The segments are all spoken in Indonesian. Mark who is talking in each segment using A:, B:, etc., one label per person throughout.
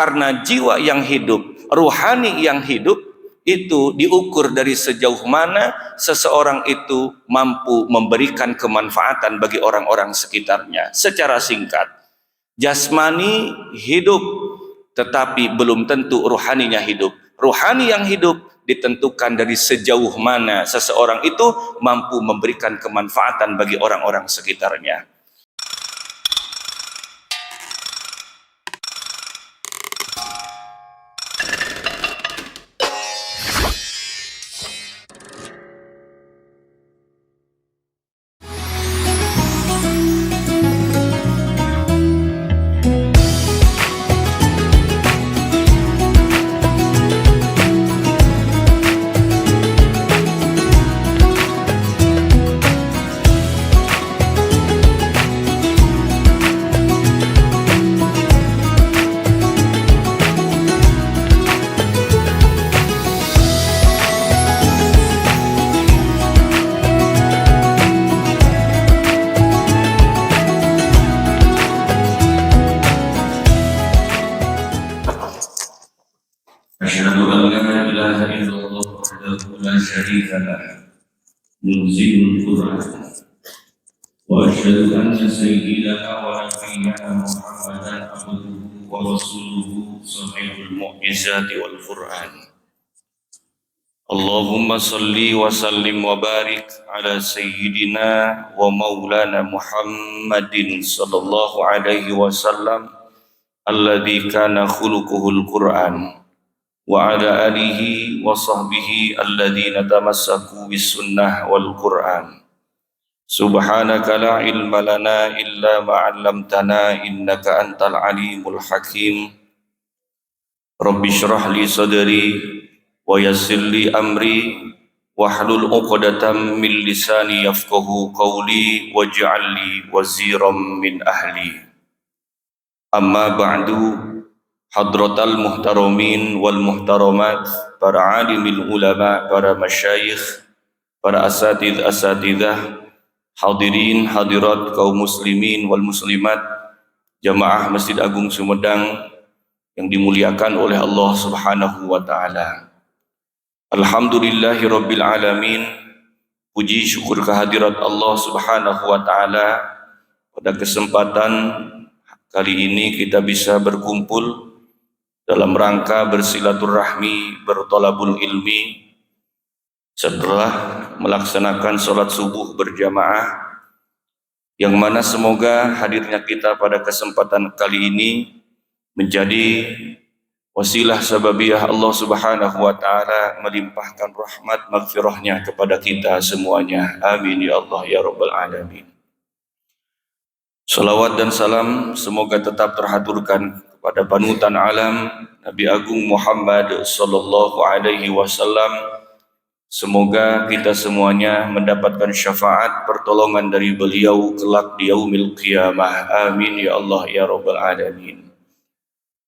A: Karena jiwa yang hidup, ruhani yang hidup itu diukur dari sejauh mana seseorang itu mampu memberikan kemanfaatan bagi orang-orang sekitarnya. Secara singkat, jasmani hidup tetapi belum tentu ruhaninya hidup. Ruhani yang hidup ditentukan dari sejauh mana seseorang itu mampu memberikan kemanfaatan bagi orang-orang sekitarnya.
B: أشهد أن لا إله إلا الله وحده لا شريك له منزل القرآن وأشهد أن سيدنا ونبينا محمدا عبده ورسوله صاحب المعجزات والقرآن. اللهم صل وسلم وبارك على سيدنا ومولانا محمد صلى الله عليه وسلم الذي كان خلقه القرآن وعلى آله وصحبه الذين تمسكوا بالسنة والقرآن. سبحانك لا علم لنا إلا ما علمتنا إنك أنت العليم الحكيم. رب اشرح لي صدري ويسر لي أمري واحلل عقدة من لساني يفقه قولي واجعل لي وزيرا من أهلي. أما بعد، Hadratal muhtaramin wal muhtaramat, para alimil ulama, para masyayikh, para asatidah, hadirin hadirat kaum muslimin wal muslimat, jamaah Masjid Agung Sumedang yang dimuliakan oleh Allah Subhanahu wa taala. Alhamdulillahi rabbil alamin. Puji syukur kehadirat Allah Subhanahu wa taala, pada kesempatan kali ini kita bisa berkumpul dalam rangka bersilaturahmi, bertolabul ilmi setelah melaksanakan sholat subuh berjamaah, yang mana semoga hadirnya kita pada kesempatan kali ini menjadi wasilah sababiyah Allah Subhanahu wa taala melimpahkan rahmat maghfirahnya kepada kita semuanya. Amin ya Allah ya rabbal alamin. Salawat dan salam semoga tetap terhaturkan kepada panutan alam Nabi Agung Muhammad sallallahu alaihi wasallam. Semoga kita semuanya mendapatkan syafaat pertolongan dari beliau kelak di yaumil qiyamah. Amin ya Allah ya rabbal alamin.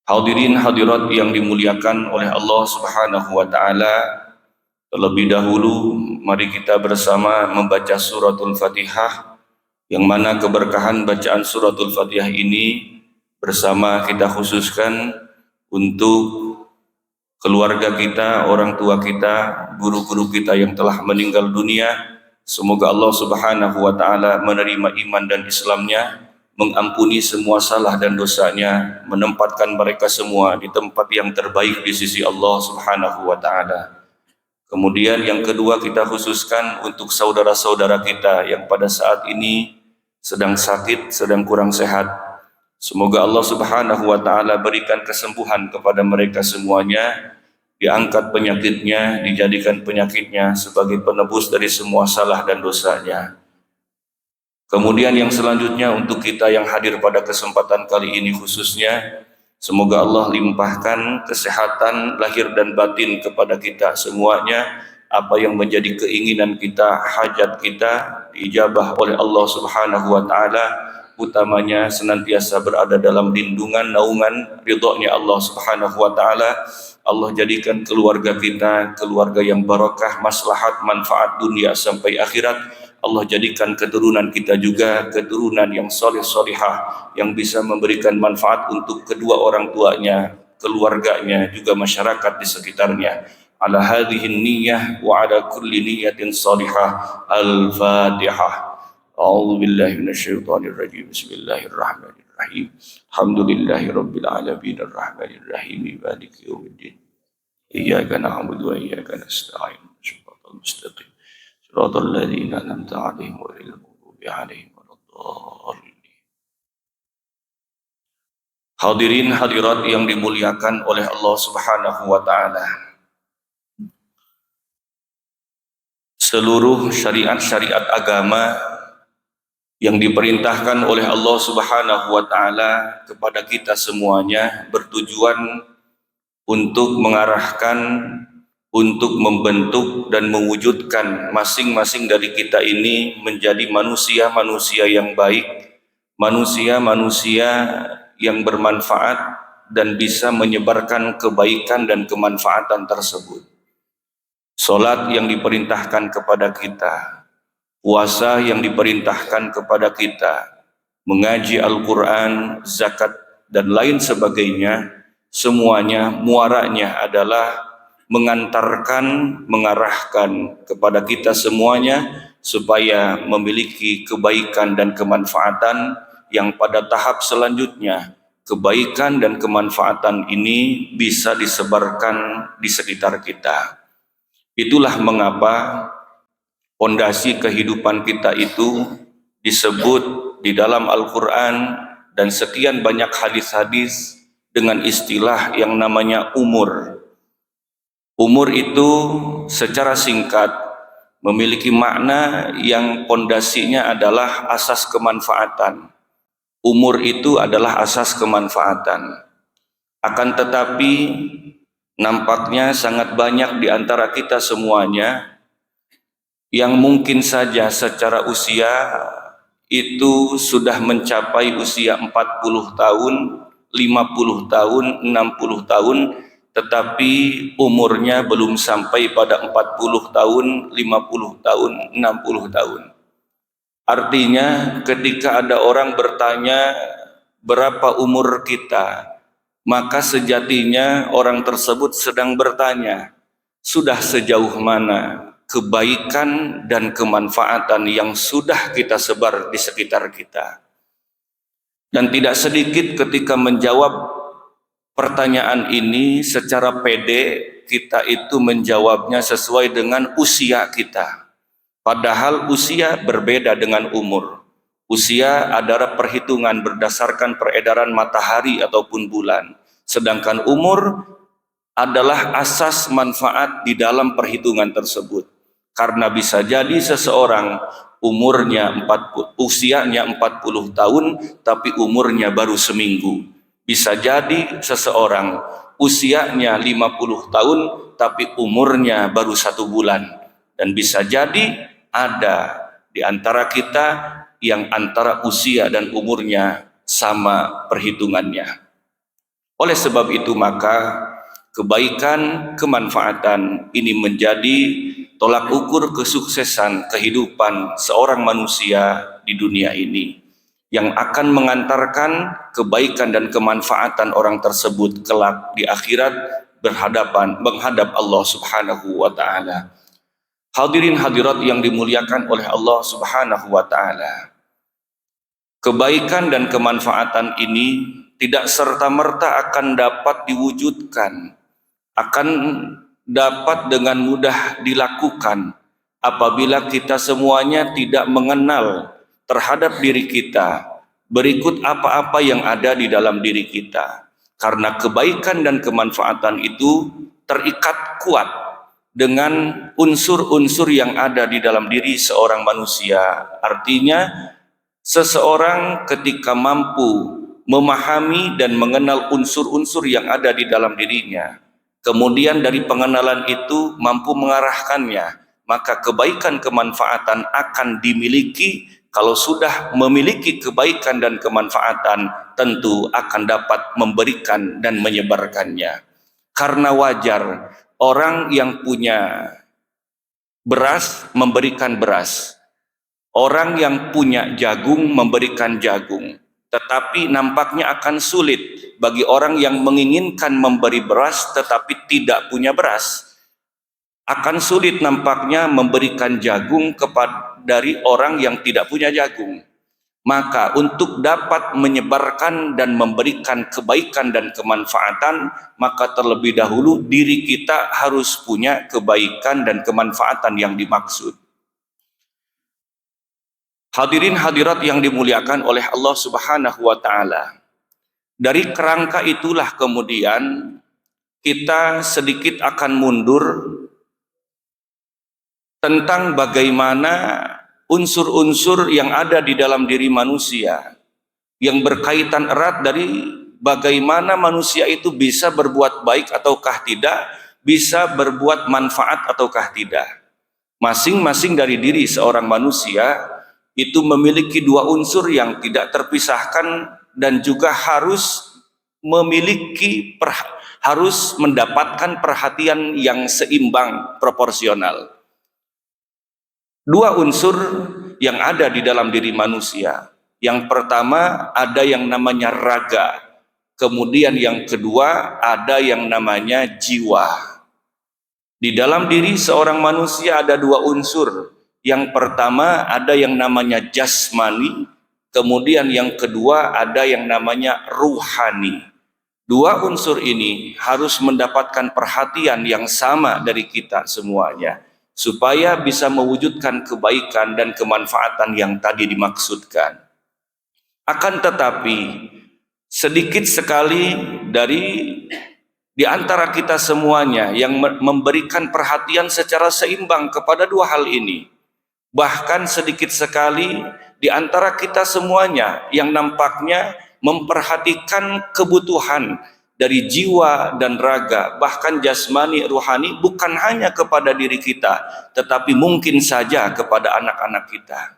B: Hadirin hadirat yang dimuliakan oleh Allah Subhanahu wa taala, terlebih dahulu mari kita bersama membaca suratul Fatihah, yang mana keberkahan bacaan suratul Fatihah ini bersama kita khususkan untuk keluarga kita, orang tua kita, guru-guru kita yang telah meninggal dunia. Semoga Allah Subhanahu wa taala menerima iman dan Islamnya, mengampuni semua salah dan dosanya, menempatkan mereka semua di tempat yang terbaik di sisi Allah Subhanahu wa taala. Kemudian yang kedua kita khususkan untuk saudara-saudara kita yang pada saat ini sedang sakit, sedang kurang sehat. Semoga Allah Subhanahu wa taala berikan kesembuhan kepada mereka semuanya, diangkat penyakitnya, dijadikan penyakitnya sebagai penebus dari semua salah dan dosanya. Kemudian yang selanjutnya untuk kita yang hadir pada kesempatan kali ini khususnya, semoga Allah limpahkan kesehatan lahir dan batin kepada kita semuanya. Apa yang menjadi keinginan kita, hajat kita diijabah oleh Allah Subhanahu wa taala, utamanya senantiasa berada dalam lindungan naungan ridhonya Allah Subhanahu wa taala. Allah jadikan keluarga kita keluarga yang barakah, maslahat, manfaat dunia sampai akhirat. Allah jadikan keturunan kita juga keturunan yang soleh solihah, yang bisa memberikan manfaat untuk kedua orang tuanya keluarganya, juga masyarakat di sekitarnya. Ala hadhihi niyyah wa ala kulli niyyatin salihah. Al-Fatihah. A'udzu billahi minasyaitonir rajim. Bismillahirrahmanirrahim. Alhamdulillahi rabbil alamin arrahmanir rahim maliki yaumiddin. Iyyaka na'budu wa iyyaka nasta'in. Shiratal mustaqim. Shiratal ladzina an'amta 'alaihim ghairil maghdubi 'alaihim waladdallin. Hadirin hadirat yang dimuliakan oleh Allah Subhanahu wa taala. Seluruh syariat-syariat agama yang diperintahkan oleh Allah Subhanahu wa taala kepada kita semuanya bertujuan untuk mengarahkan, untuk membentuk dan mewujudkan masing-masing dari kita ini menjadi manusia-manusia yang baik, manusia-manusia yang bermanfaat dan bisa menyebarkan kebaikan dan kemanfaatan tersebut. Salat yang diperintahkan kepada kita, puasa yang diperintahkan kepada kita, mengaji Al-Quran, zakat, dan lain sebagainya, semuanya muaranya adalah mengantarkan, mengarahkan kepada kita semuanya supaya memiliki kebaikan dan kemanfaatan yang pada tahap selanjutnya kebaikan dan kemanfaatan ini bisa disebarkan di sekitar kita. Itulah mengapa pondasi kehidupan kita itu disebut di dalam Al-Quran dan sekian banyak hadis-hadis dengan istilah yang namanya umur. Umur itu secara singkat memiliki makna yang pondasinya adalah asas kemanfaatan. Umur itu adalah asas kemanfaatan. Akan tetapi nampaknya sangat banyak di antara kita semuanya yang mungkin saja secara usia itu sudah mencapai usia 40 tahun, 50 tahun, 60 tahun, tetapi umurnya belum sampai pada 40 tahun, 50 tahun, 60 tahun. Artinya ketika ada orang bertanya berapa umur kita, maka sejatinya orang tersebut sedang bertanya, sudah sejauh mana kebaikan dan kemanfaatan yang sudah kita sebar di sekitar kita. Dan tidak sedikit ketika menjawab pertanyaan ini secara pede, kita itu menjawabnya sesuai dengan usia kita. Padahal usia berbeda dengan umur. Usia adalah perhitungan berdasarkan peredaran matahari ataupun bulan. Sedangkan umur adalah asas manfaat di dalam perhitungan tersebut. Karena bisa jadi seseorang usianya 40 tahun tapi umurnya baru seminggu. Bisa jadi seseorang usianya 50 tahun tapi umurnya baru 1 bulan. Dan bisa jadi ada di antara kita yang antara usia dan umurnya sama perhitungannya. Oleh sebab itu maka kebaikan, kemanfaatan ini menjadi tolak ukur kesuksesan kehidupan seorang manusia di dunia ini, yang akan mengantarkan kebaikan dan kemanfaatan orang tersebut kelak di akhirat menghadap Allah Subhanahu wa taala. Hadirin hadirat yang dimuliakan oleh Allah Subhanahu wa taala. Kebaikan dan kemanfaatan ini tidak serta-merta akan dapat diwujudkan, akan dapat dengan mudah dilakukan apabila kita semuanya tidak mengenal terhadap diri kita berikut apa-apa yang ada di dalam diri kita. Karena kebaikan dan kemanfaatan itu terikat kuat dengan unsur-unsur yang ada di dalam diri seorang manusia. Artinya seseorang ketika mampu memahami dan mengenal unsur-unsur yang ada di dalam dirinya, kemudian dari pengenalan itu mampu mengarahkannya, maka kebaikan kemanfaatan akan dimiliki. Kalau sudah memiliki kebaikan dan kemanfaatan, tentu akan dapat memberikan dan menyebarkannya. Karena wajar orang yang punya beras memberikan beras, orang yang punya jagung memberikan jagung.
A: tetapi nampaknya akan sulit bagi orang yang menginginkan memberi beras tetapi tidak punya beras. Akan sulit nampaknya memberikan jagung dari orang yang tidak punya jagung. Maka untuk dapat menyebarkan dan memberikan kebaikan dan kemanfaatan, maka terlebih dahulu diri kita harus punya kebaikan dan kemanfaatan yang dimaksud. Hadirin hadirat yang dimuliakan oleh Allah Subhanahu wa taala. Dari kerangka itulah kemudian kita sedikit akan mundur tentang bagaimana unsur-unsur yang ada di dalam diri manusia yang berkaitan erat dari bagaimana manusia itu bisa berbuat baik ataukah tidak, bisa berbuat manfaat ataukah tidak. Masing-masing dari diri seorang manusia itu memiliki dua unsur yang tidak terpisahkan dan juga harus mendapatkan perhatian yang seimbang, proporsional. Dua unsur yang ada di dalam diri manusia. Yang pertama ada yang namanya raga. Kemudian yang kedua ada yang namanya jiwa. Di dalam diri seorang manusia ada dua unsur. Yang pertama ada yang namanya jasmani. Kemudian yang kedua ada yang namanya ruhani. Dua unsur ini harus mendapatkan perhatian yang sama dari kita semuanya, supaya bisa mewujudkan kebaikan dan kemanfaatan yang tadi dimaksudkan. Akan tetapi sedikit sekali di antara kita semuanya yang memberikan perhatian secara seimbang kepada dua hal ini. Bahkan sedikit sekali di antara kita semuanya yang nampaknya memperhatikan kebutuhan dari jiwa dan raga, bahkan jasmani, ruhani, bukan hanya kepada diri kita, tetapi mungkin saja kepada anak-anak kita.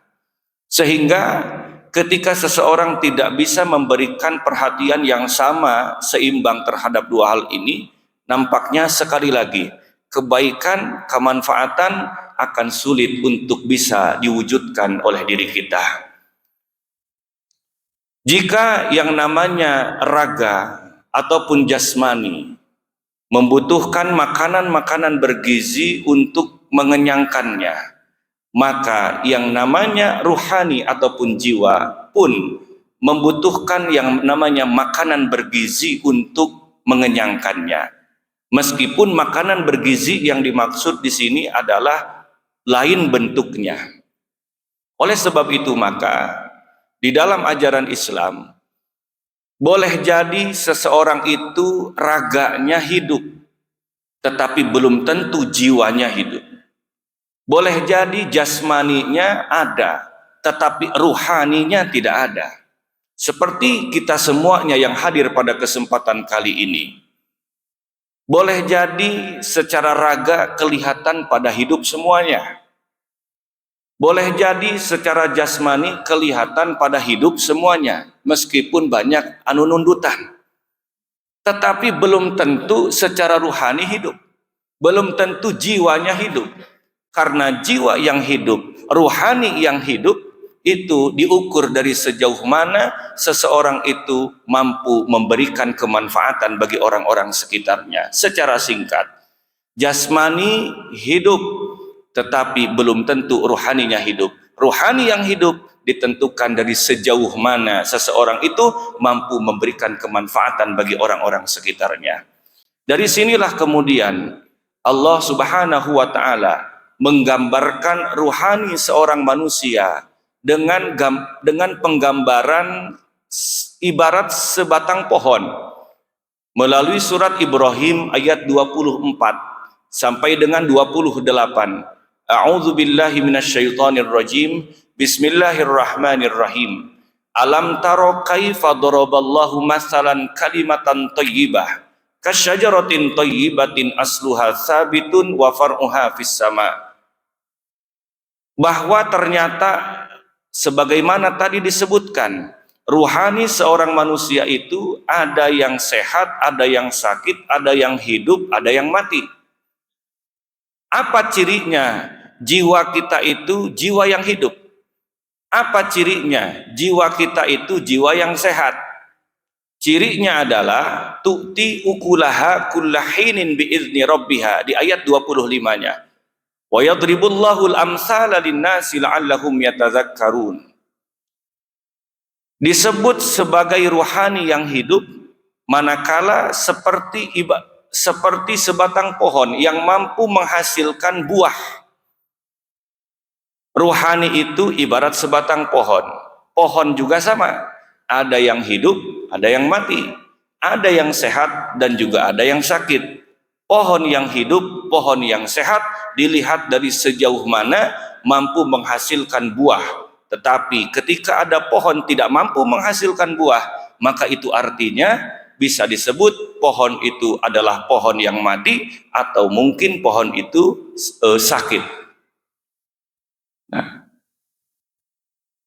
A: Sehingga ketika seseorang tidak bisa memberikan perhatian yang sama, seimbang terhadap dua hal ini, nampaknya sekali lagi, kebaikan, kemanfaatan akan sulit untuk bisa diwujudkan oleh diri kita. Jika yang namanya raga ataupun jasmani membutuhkan makanan-makanan bergizi untuk mengenyangkannya, maka yang namanya ruhani ataupun jiwa pun membutuhkan yang namanya makanan bergizi untuk mengenyangkannya. Meskipun makanan bergizi yang dimaksud di sini adalah lain bentuknya. Oleh sebab itu maka di dalam ajaran Islam boleh jadi seseorang itu raganya hidup, tetapi belum tentu jiwanya hidup. Boleh jadi jasmaninya ada, tetapi ruhaninya tidak ada. Seperti kita semuanya yang hadir pada kesempatan kali ini. Boleh jadi secara raga kelihatan pada hidup semuanya. Boleh jadi secara jasmani kelihatan pada hidup semuanya, meskipun banyak nundutan. Tetapi belum tentu secara ruhani hidup. Belum tentu jiwanya hidup. Karena jiwa yang hidup, ruhani yang hidup, itu diukur dari sejauh mana seseorang itu mampu memberikan kemanfaatan bagi orang-orang sekitarnya. Secara singkat, jasmani hidup, tetapi belum tentu ruhaninya hidup. Ruhani yang hidup ditentukan dari sejauh mana seseorang itu mampu memberikan kemanfaatan bagi orang-orang sekitarnya. Dari sinilah kemudian Allah Subhanahu wa taala menggambarkan ruhani seorang manusia dengan penggambaran ibarat sebatang pohon melalui surat Ibrahim ayat 24 sampai dengan 28. A'udzu billahi minasyaitonir rajim. Bismillahirrahmanirrahim. Alam taro kaifa daraballahu masalan kalimatan thayyibah kasyajaratin thayyibatin asluha sabitun wa far'uha fis sama. Bahwa ternyata sebagaimana tadi disebutkan, ruhani seorang manusia itu ada yang sehat, ada yang sakit, ada yang hidup, ada yang mati. Apa cirinya? Jiwa kita itu jiwa yang hidup. Apa cirinya? Jiwa kita itu jiwa yang sehat. Cirinya adalah tu'ti ukulaha kullahinin biizni rabbiha di ayat 25-nya. Wa yadribullahu al-amsala lin-nasi la'allahum yatadzakkarun. Disebut sebagai ruhani yang hidup manakala seperti sebatang pohon yang mampu menghasilkan buah. Ruhani itu ibarat sebatang pohon. Pohon juga sama. Ada yang hidup, ada yang mati. Ada yang sehat dan juga ada yang sakit. Pohon yang hidup, pohon yang sehat dilihat dari sejauh mana mampu menghasilkan buah. Tetapi ketika ada pohon tidak mampu menghasilkan buah, maka itu artinya bisa disebut pohon itu adalah pohon yang mati atau mungkin pohon itu sakit. Nah,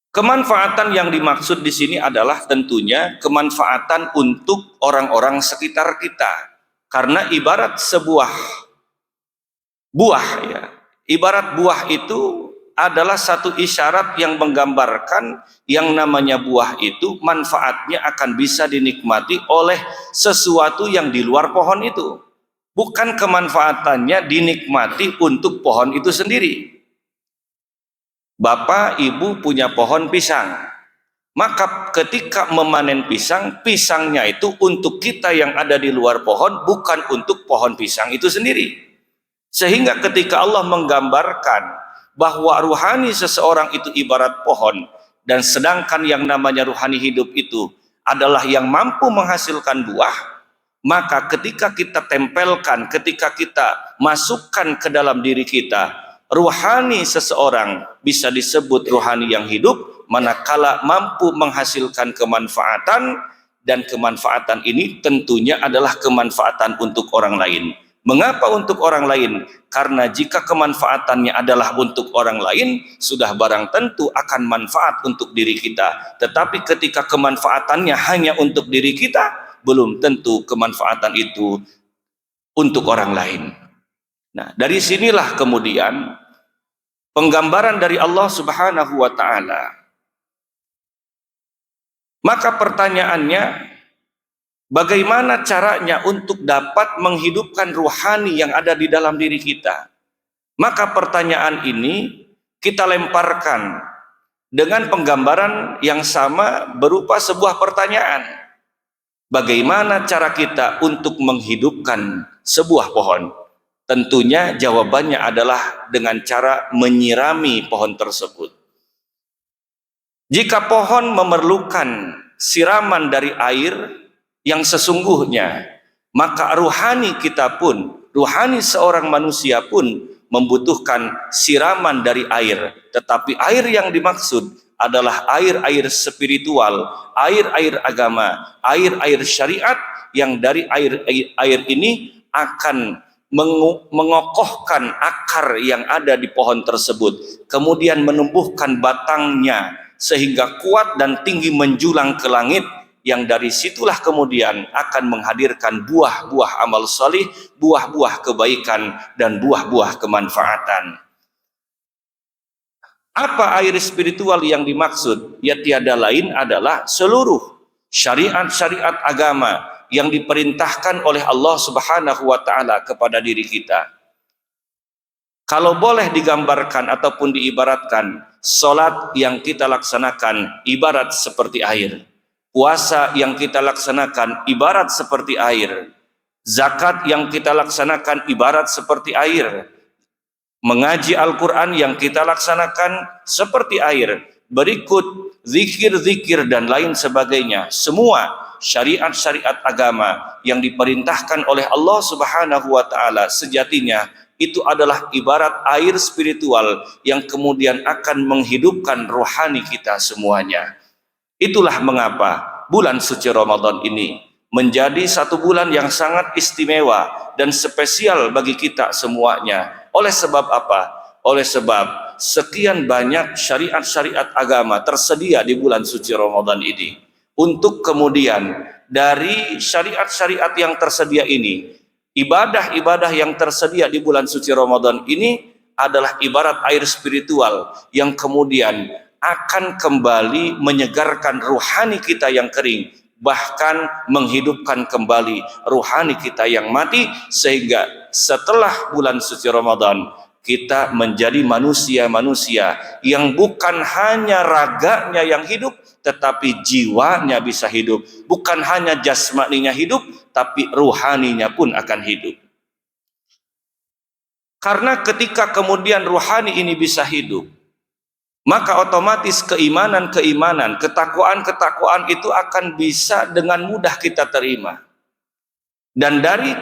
A: kemanfaatan yang dimaksud di sini adalah tentunya kemanfaatan untuk orang-orang sekitar kita. Karena ibarat sebuah buah ya, ibarat buah itu adalah satu isyarat yang menggambarkan yang namanya buah itu manfaatnya akan bisa dinikmati oleh sesuatu yang di luar pohon itu. Bukan kemanfaatannya dinikmati untuk pohon itu sendiri. Bapak, ibu punya pohon pisang. Maka ketika memanen pisang, pisangnya itu untuk kita yang ada di luar pohon, bukan untuk pohon pisang itu sendiri. Sehingga ketika Allah menggambarkan bahwa ruhani seseorang itu ibarat pohon, dan sedangkan yang namanya ruhani hidup itu adalah yang mampu menghasilkan buah, maka ketika kita tempelkan, ketika kita masukkan ke dalam diri kita, ruhani seseorang bisa disebut ruhani yang hidup manakala mampu menghasilkan kemanfaatan, dan kemanfaatan ini tentunya adalah kemanfaatan untuk orang lain. Mengapa untuk orang lain? Karena jika kemanfaatannya adalah untuk orang lain, sudah barang tentu akan manfaat untuk diri kita. Tetapi ketika kemanfaatannya hanya untuk diri kita, belum tentu kemanfaatan itu untuk orang lain. Nah, dari sinilah kemudian penggambaran dari Allah Subhanahu wa ta'ala. Maka pertanyaannya, bagaimana caranya untuk dapat menghidupkan ruhani yang ada di dalam diri kita? Maka pertanyaan ini kita lemparkan dengan penggambaran yang sama berupa sebuah pertanyaan. Bagaimana cara kita untuk menghidupkan sebuah pohon? Tentunya jawabannya adalah dengan cara menyirami pohon tersebut. Jika pohon memerlukan siraman dari air yang sesungguhnya, maka ruhani kita pun, ruhani seorang manusia pun membutuhkan siraman dari air. Tetapi air yang dimaksud adalah air-air spiritual, air-air agama, air-air syariat, yang dari air ini akan mengokohkan akar yang ada di pohon tersebut, kemudian menumbuhkan batangnya sehingga kuat dan tinggi menjulang ke langit, yang dari situlah kemudian akan menghadirkan buah-buah amal salih, buah-buah kebaikan, dan buah-buah kemanfaatan. Apa air spiritual yang dimaksud? Ya tiada lain adalah seluruh syariat-syariat agama yang diperintahkan oleh Allah Subhanahu wa ta'ala kepada diri kita. Kalau boleh digambarkan ataupun diibaratkan, salat yang kita laksanakan ibarat seperti air. Puasa yang kita laksanakan ibarat seperti air. Zakat yang kita laksanakan ibarat seperti air. Mengaji Al-Quran yang kita laksanakan seperti air. Berikut zikir-zikir dan lain sebagainya. Semua syariat-syariat agama yang diperintahkan oleh Allah Subhanahu wa ta'ala sejatinya itu adalah ibarat air spiritual yang kemudian akan menghidupkan rohani kita semuanya. Itulah mengapa bulan suci Ramadan ini menjadi satu bulan yang sangat istimewa dan spesial bagi kita semuanya. Oleh sebab apa? Oleh sebab sekian banyak syariat-syariat agama tersedia di bulan suci Ramadan ini. Untuk kemudian dari syariat-syariat yang tersedia ini, ibadah-ibadah yang tersedia di bulan suci Ramadan ini adalah ibarat air spiritual yang kemudian akan kembali menyegarkan ruhani kita yang kering, bahkan menghidupkan kembali ruhani kita yang mati, sehingga setelah bulan suci Ramadan kita menjadi manusia-manusia yang bukan hanya raganya yang hidup, tetapi jiwanya bisa hidup. Bukan hanya jasmaninya hidup, tapi ruhaninya pun akan hidup. Karena ketika kemudian ruhani ini bisa hidup, maka otomatis keimanan-keimanan, ketakwaan-ketakwaan itu akan bisa dengan mudah kita terima. Dan dari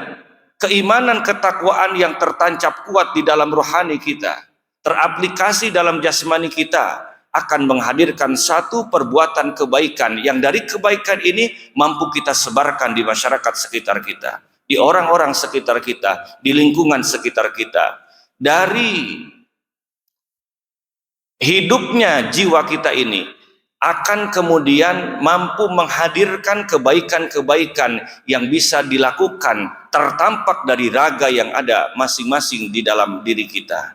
A: keimanan ketakwaan yang tertancap kuat di dalam rohani kita, teraplikasi dalam jasmani kita, akan menghadirkan satu perbuatan kebaikan yang dari kebaikan ini mampu kita sebarkan di masyarakat sekitar kita, di orang-orang sekitar kita, di lingkungan sekitar kita. Dari hidupnya jiwa kita ini akan kemudian mampu menghadirkan kebaikan-kebaikan yang bisa dilakukan tertampak dari raga yang ada masing-masing di dalam diri kita.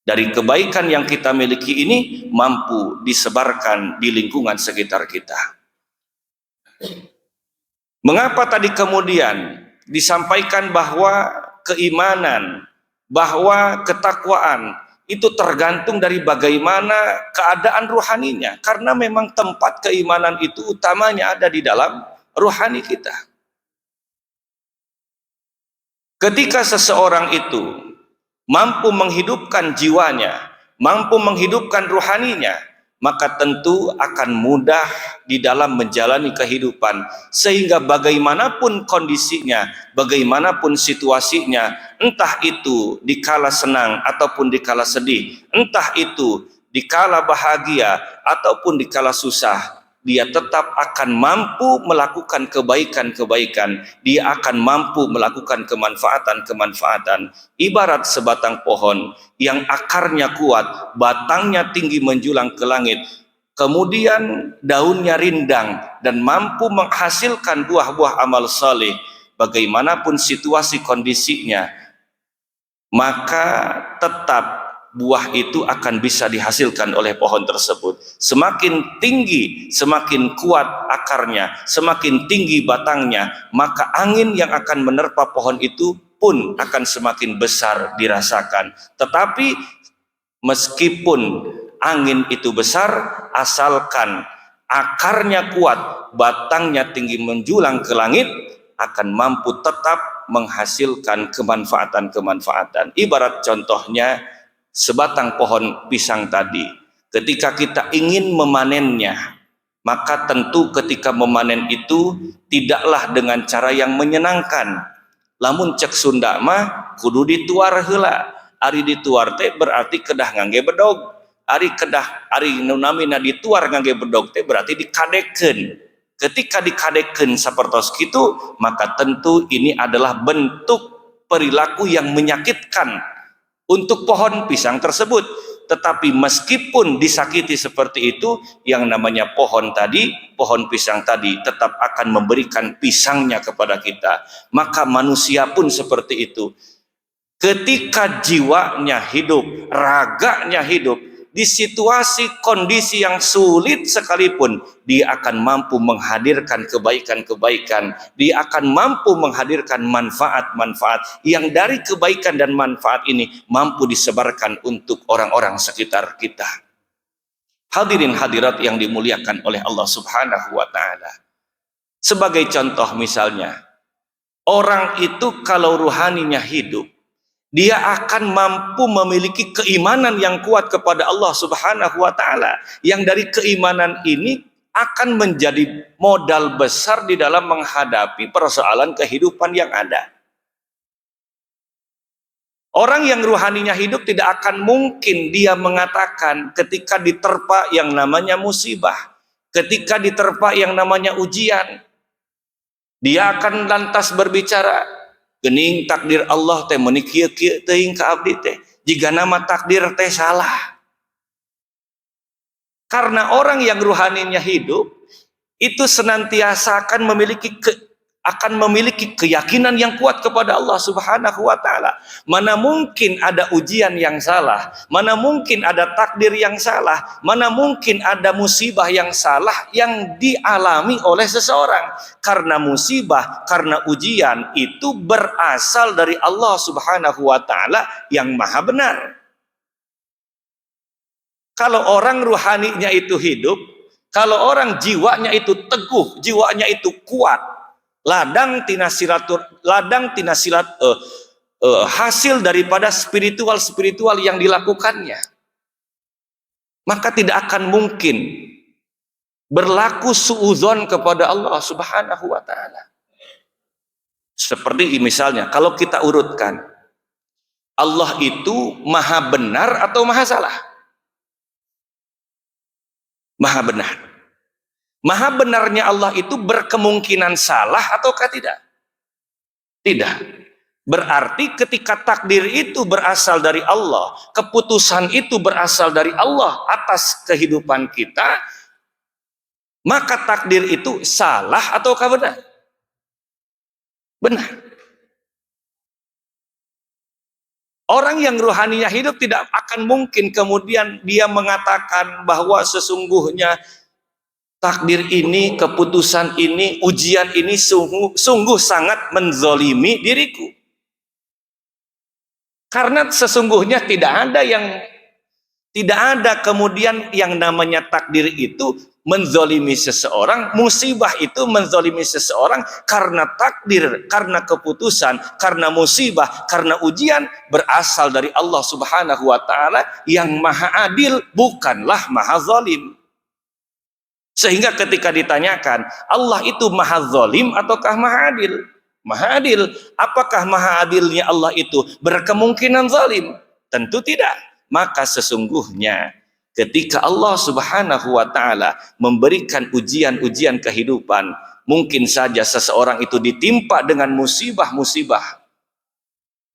A: Dari kebaikan yang kita miliki ini mampu disebarkan di lingkungan sekitar kita. Mengapa tadi kemudian disampaikan bahwa keimanan, bahwa ketakwaan itu tergantung dari bagaimana keadaan ruhaninya, karena memang tempat keimanan itu utamanya ada di dalam ruhani kita. Ketika seseorang itu mampu menghidupkan jiwanya, mampu menghidupkan ruhaninya, maka tentu akan mudah di dalam menjalani kehidupan, sehingga bagaimanapun kondisinya, bagaimanapun situasinya, entah itu dikala senang ataupun dikala sedih, entah itu dikala bahagia ataupun dikala susah, dia tetap akan mampu melakukan kebaikan-kebaikan, dia akan mampu melakukan kemanfaatan-kemanfaatan. Ibarat sebatang pohon yang akarnya kuat, batangnya tinggi menjulang ke langit, kemudian daunnya rindang dan mampu menghasilkan buah-buah amal saleh. Bagaimanapun situasi kondisinya, maka tetap buah itu akan bisa dihasilkan oleh pohon tersebut. Semakin tinggi, semakin kuat akarnya, semakin tinggi batangnya, maka angin yang akan menerpa pohon itu pun akan semakin besar dirasakan. Tetapi meskipun angin itu besar, asalkan akarnya kuat, batangnya tinggi menjulang ke langit, akan mampu tetap menghasilkan kemanfaatan-kemanfaatan. Ibarat contohnya sebatang pohon pisang tadi, ketika kita ingin memanennya, maka tentu ketika memanen itu tidaklah dengan cara yang menyenangkan. Lamun cek Sunda mah kudu dituar heula. Ari dituar teh berarti kedah ngangge bedog. Ari nunamina dituar ngangge bedog teh berarti dikadekeun. Ketika dikadekeun sapertos kitu, maka tentu ini adalah bentuk perilaku yang menyakitkan untuk pohon pisang tersebut. Tetapi meskipun disakiti seperti itu, yang namanya pohon tadi, pohon pisang tadi tetap akan memberikan pisangnya kepada kita. Maka manusia pun seperti itu. Ketika jiwanya hidup, raganya hidup, di situasi kondisi yang sulit sekalipun, dia akan mampu menghadirkan kebaikan-kebaikan, dia akan mampu menghadirkan manfaat-manfaat yang dari kebaikan dan manfaat ini mampu disebarkan untuk orang-orang sekitar kita. Hadirin hadirat yang dimuliakan oleh Allah Subhanahu wa ta'ala. Sebagai contoh misalnya, orang itu kalau ruhaninya hidup, dia akan mampu memiliki keimanan yang kuat kepada Allah Subhanahu wa ta'ala, yang dari keimanan ini akan menjadi modal besar di dalam menghadapi persoalan kehidupan yang ada. Orang yang ruhaninya hidup tidak akan mungkin dia mengatakan ketika diterpa yang namanya musibah, ketika diterpa yang namanya ujian, dia akan lantas berbicara, gening takdir Allah teh meuni kieu-kieu teuing ka abdi teh, jiga nama takdir teh salah. Karena orang yang ruhaninya hidup itu senantiasa akan memiliki akan memiliki keyakinan yang kuat kepada Allah Subhanahu wa taala. Mana mungkin ada ujian yang salah, mana mungkin ada takdir yang salah, mana mungkin ada musibah yang salah yang dialami oleh seseorang. Karena musibah, karena ujian itu berasal dari Allah Subhanahu wa taala yang Maha benar. Kalau orang ruhaninya itu hidup, kalau orang jiwanya itu teguh, jiwanya itu kuat, hasil daripada spiritual yang dilakukannya, maka tidak akan mungkin berlaku suudzon kepada Allah Subhanahu wa taala. Seperti misalnya kalau kita urutkan, Allah itu maha benar atau maha salah? Maha benar. Maha benarnya Allah itu berkemungkinan salah ataukah tidak? Tidak. Berarti ketika takdir itu berasal dari Allah, keputusan itu berasal dari Allah atas kehidupan kita, maka takdir itu salah ataukah benar? Benar. Orang yang ruhaninya hidup tidak akan mungkin kemudian dia mengatakan bahwa sesungguhnya takdir ini, keputusan ini, ujian ini sungguh sangat menzolimi diriku. Karena sesungguhnya tidak ada kemudian yang namanya takdir itu menzolimi seseorang, musibah itu menzolimi seseorang, karena takdir, karena keputusan, karena musibah, karena ujian berasal dari Allah Subhanahu wa taala yang maha adil, bukanlah maha zalim. Sehingga ketika ditanyakan, Allah itu maha zalim ataukah maha adil? Maha adil. Apakah maha adilnya Allah itu berkemungkinan zalim? Tentu tidak. Maka sesungguhnya ketika Allah Subhanahu wa taala memberikan ujian-ujian kehidupan, mungkin saja seseorang itu ditimpa dengan musibah-musibah.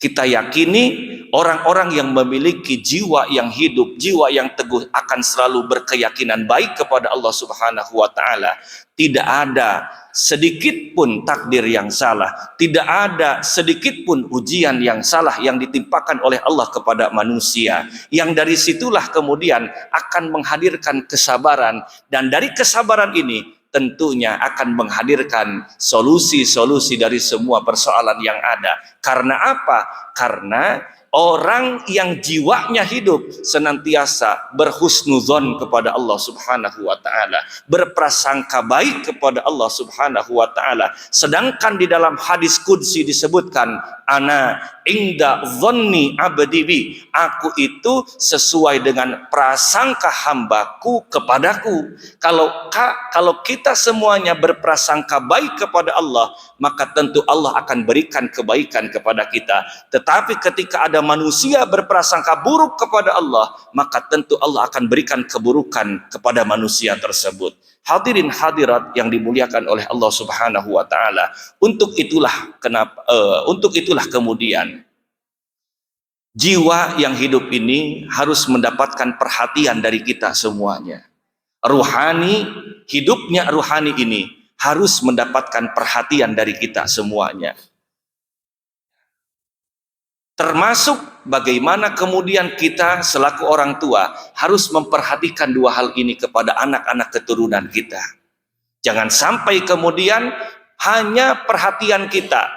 A: Kita yakini orang-orang yang memiliki jiwa yang hidup, jiwa yang teguh akan selalu berkeyakinan baik kepada Allah Subhanahu wa taala. Tidak ada sedikit pun takdir yang salah, tidak ada sedikit pun ujian yang salah yang ditimpakan oleh Allah kepada manusia. Yang dari situlah kemudian akan menghadirkan kesabaran, dan dari kesabaran ini tentunya akan menghadirkan solusi-solusi dari semua persoalan yang ada. Karena apa? Karena orang yang jiwanya hidup senantiasa berhusnuzon kepada Allah Subhanahu wa taala, berprasangka baik kepada Allah Subhanahu wa taala. Sedangkan di dalam hadis qudsi disebutkan, ana inda dhanni abdi bi, aku itu sesuai dengan prasangka hambaku kepadaku. Kalau kita semuanya berprasangka baik kepada Allah, maka tentu Allah akan berikan kebaikan kepada kita. Tetapi ketika ada manusia berprasangka buruk kepada Allah, maka tentu Allah akan berikan keburukan kepada manusia tersebut. Hadirin hadirat yang dimuliakan oleh Allah Subhanahu wa taala. Untuk itulah kemudian jiwa yang hidup ini harus mendapatkan perhatian dari kita semuanya. Hidupnya ruhani ini harus mendapatkan perhatian dari kita semuanya. Termasuk bagaimana kemudian kita selaku orang tua harus memperhatikan dua hal ini kepada anak-anak keturunan kita. Jangan sampai kemudian hanya perhatian kita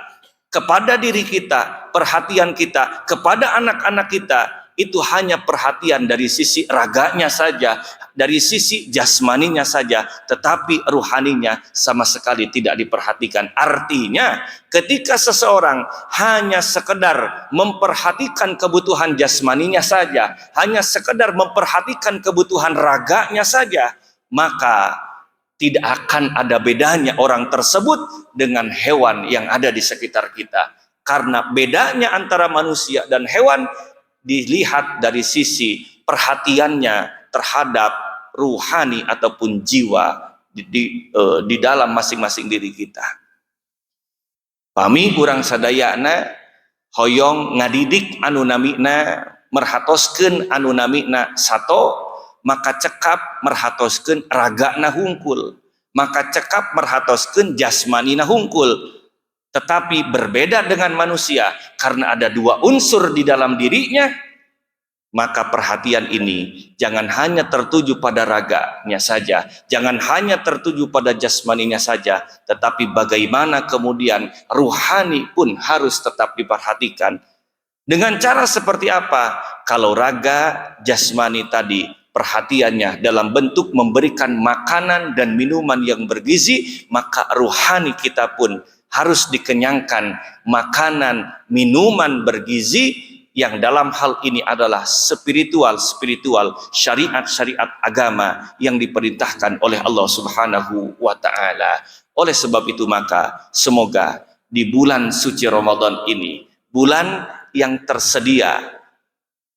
A: kepada diri kita, perhatian kita kepada anak-anak kita, itu hanya perhatian dari sisi raganya saja, dari sisi jasmaninya saja, tetapi ruhaninya sama sekali tidak diperhatikan. Artinya ketika seseorang hanya sekedar memperhatikan kebutuhan jasmaninya saja, hanya sekedar memperhatikan kebutuhan raganya saja, maka tidak akan ada bedanya orang tersebut dengan hewan yang ada di sekitar kita. Karena bedanya antara manusia dan hewan dilihat dari sisi perhatiannya terhadap ruhani ataupun jiwa di dalam masing-masing diri kita. Pami urang sadayana hoyong ngadidik anu namina merhatoskeun anu namina sato, maka cekap merhatoskeun ragana hungkul, maka cekap merhatoskeun jasmanina hungkul. tetapi berbeda dengan manusia karena ada dua unsur di dalam dirinya, maka perhatian ini jangan hanya tertuju pada raganya saja, jangan hanya tertuju pada jasmaninya saja, tetapi bagaimana kemudian ruhani pun harus tetap diperhatikan. Dengan cara seperti apa? Kalau raga jasmani tadi perhatiannya dalam bentuk memberikan makanan dan minuman yang bergizi, maka ruhani kita pun harus dikenyangkan makanan, minuman bergizi yang dalam hal ini adalah spiritual, syariat agama yang diperintahkan oleh Allah Subhanahu wa taala. Oleh sebab itu maka semoga di bulan suci Ramadan ini, bulan yang tersedia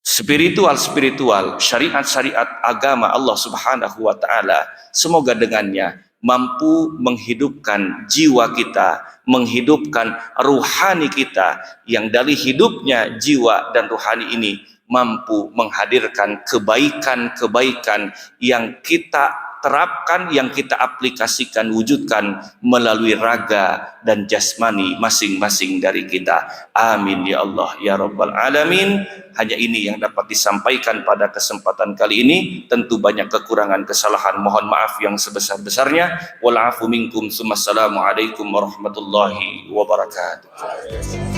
A: spiritual, syariat agama Allah Subhanahu wa taala, semoga dengannya mampu menghidupkan jiwa kita, menghidupkan ruhani kita, yang dari hidupnya jiwa dan ruhani ini mampu menghadirkan kebaikan-kebaikan yang kita terapkan, yang kita aplikasikan, wujudkan melalui raga dan jasmani masing-masing dari kita. Amin ya Allah ya Rabbal Alamin. Hanya ini yang dapat disampaikan pada kesempatan kali ini. Tentu banyak kekurangan, kesalahan, mohon maaf yang sebesar-besarnya. Wal afu minkum. Assalamualaikum warahmatullahi wabarakatuh.